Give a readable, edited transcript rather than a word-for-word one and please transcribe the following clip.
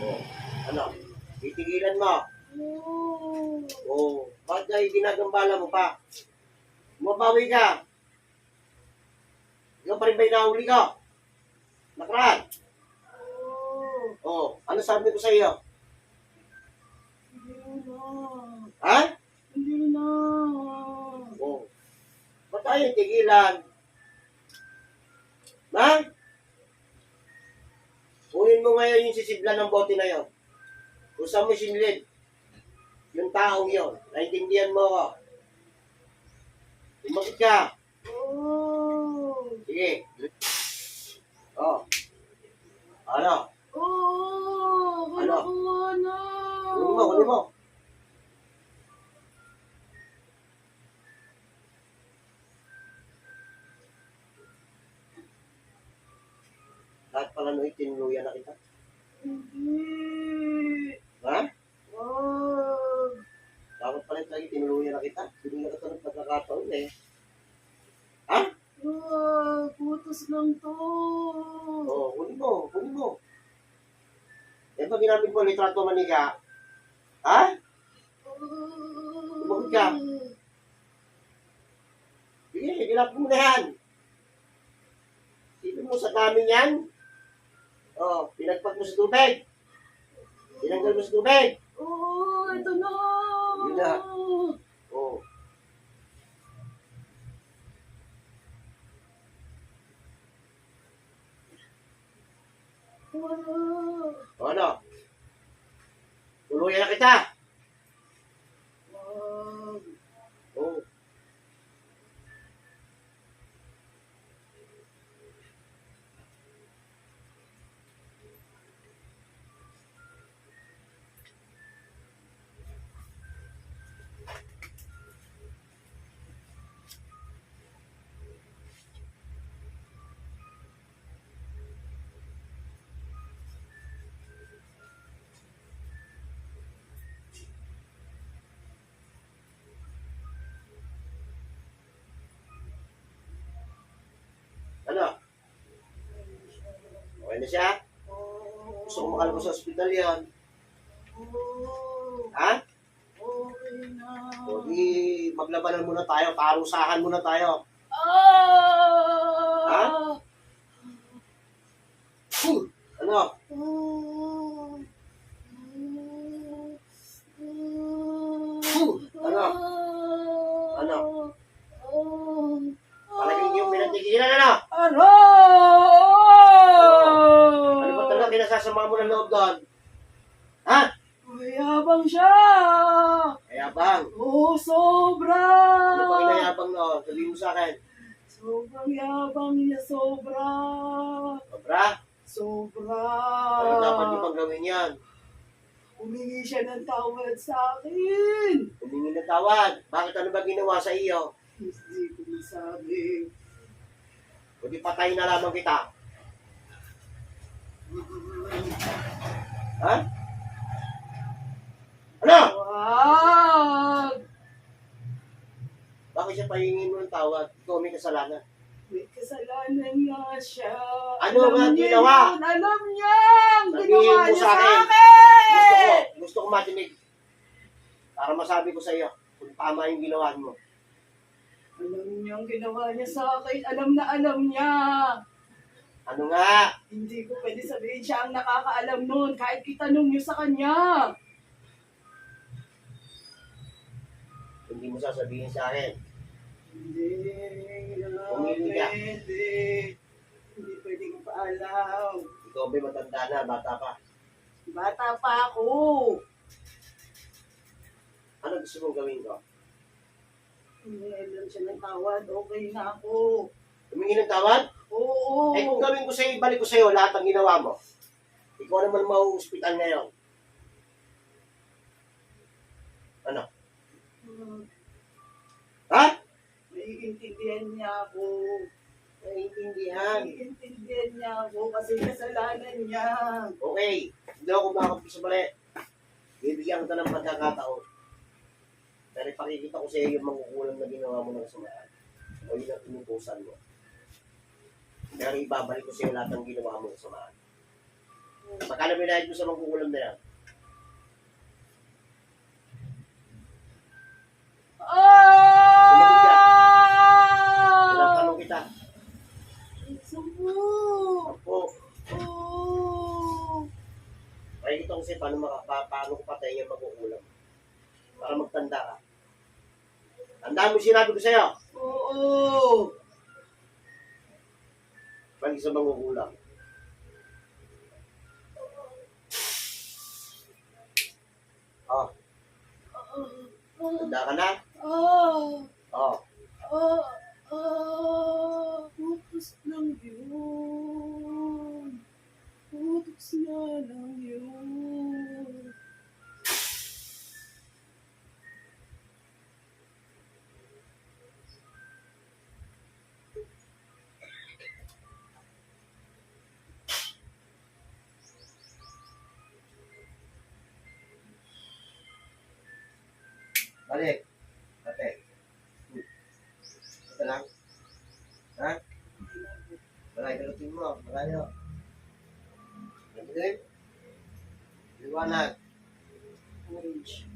Oh, ano? Titigilan mo. Oo. Oh, bakit na ginagambala mo pa? Mabawi ka. Ikaw pa rin ba inahuli ko? Nakaraan. Oo. Oh, ano sabi ko sa iyo? Hindi na. Ha? Hindi na. Oh, ba't tayo tigilan? Ha? Kunin mo ngayon yung sisiblan ng bote na yon. Kung saan mo sinilid, yung taong yon. Naintindihan mo ako. Tumakit ka. Oo. Sige. Oh. Ano? Oo. Ano? Kunakuha na. Kunin mo. Lahat pala nung itinuluyan na kita. Hindi. Ha? Wag. Dapat pala tayo tinuluyan na kita. Hindi na kita ng pagkakataon eh. Ha? Wag. Putos lang to. Oo, kunin mo. Yan ba ginamit mo litrato maniga? Ha? Tumakot ka. Sige, ilap mo na yan. Sino mo sa dami niyan? Oh, pinagpag mo sa tubig. Tinanggal mo sa tubig. Oo, ito na. Yun na. Oh. Wala. O ano? Tuluyan na kita. Wag. Oh. Ano? Okay na siya? Oo. Gusto ko makalabas sa ospital yan. Oo. Ha? Okay na. O di, maglabanan muna tayo. Parusahan muna tayo. Ha? Ah! Ano? Ano? Ano? Palagay niyo pinatigilan ano? Ano? Ano ba talaga kinasasama mo ng loob doon? Ha? Mayabang siya! Kayabang. Oo, sobra! Ano ba kinayabang noon? Sabihin mo sa akin. Sobrang yabang niya, sobra! Sobra? Sobra! Ano dapat niyo pang gawin yan? Humingi siya ng tawad sa akin! Humingi ng tawad. Bakit ano ba ginawa sa iyo? Hindi ko masabi. O di patayin na lamang kita. Ha? Ano? Wag! Bakit siya pahingin mo ng tawad? Ikaw may kasalanan. May kasalanan nga siya. Ano Alam nga niya ginawa? yun. Alam niya! Ang Sabihin ginawa mo niya sa sa akin. akin! Gusto ko matinig. Para masabi ko sa iyo kung tama yung ginawa mo. Alam niya ang ginawa niya sa akin. Alam na alam niya. Ano nga? Hindi ko pwede sabihin siya ang nakakaalam nun. Kahit itanong niyo sa kanya. Hindi mo sasabihin sa akin. Hindi. Pumili ka. Pwede. Hindi pwede ko paalam. Ikaw ba matanda na, bata pa? Bata pa ako. Ano gusto mong gawin ko? Alam siya ng tawad. Okay na ako. Humingi ng tawad? Oo. Eh kung gawin ko sa'yo, ibalik ko sa'yo lahat ng ginawa mo. Ikaw naman mau-hospital ngayon. Ano? Ha? Naiintindihan niya ako. Naiintindihan. Naiintindihan niya ako kasi kasalanan niya. Okay. Hindi ako makakapit sa mali. Bibigyan kita ng pagkakataon. Pero ipakikita ko sa iyo yung mangkukulam na ginawa mo ng kasamaan. O yun ang tinutusan mo. Pero ibabalik ko sa iyo lahat ng ginawa mo ng kasamaan. Magkano binayad mo sa mangkukulam na yan? Tinatanong kita. Sampu. Opo. Oh. Ay, ito kasi paano ko patayin yung mangkukulam. Para magtanda ka. Tandaan mo sinabi ko sa'yo. Oo. Pag isa mangkukulam. Oh, tanda ka na? Oh. Utos lang yun. Utos na lang yun. Balik. Ate. Ito lang. Ha? Malay, galutin mo. Malayo. Galutin. Liwanag. Orange.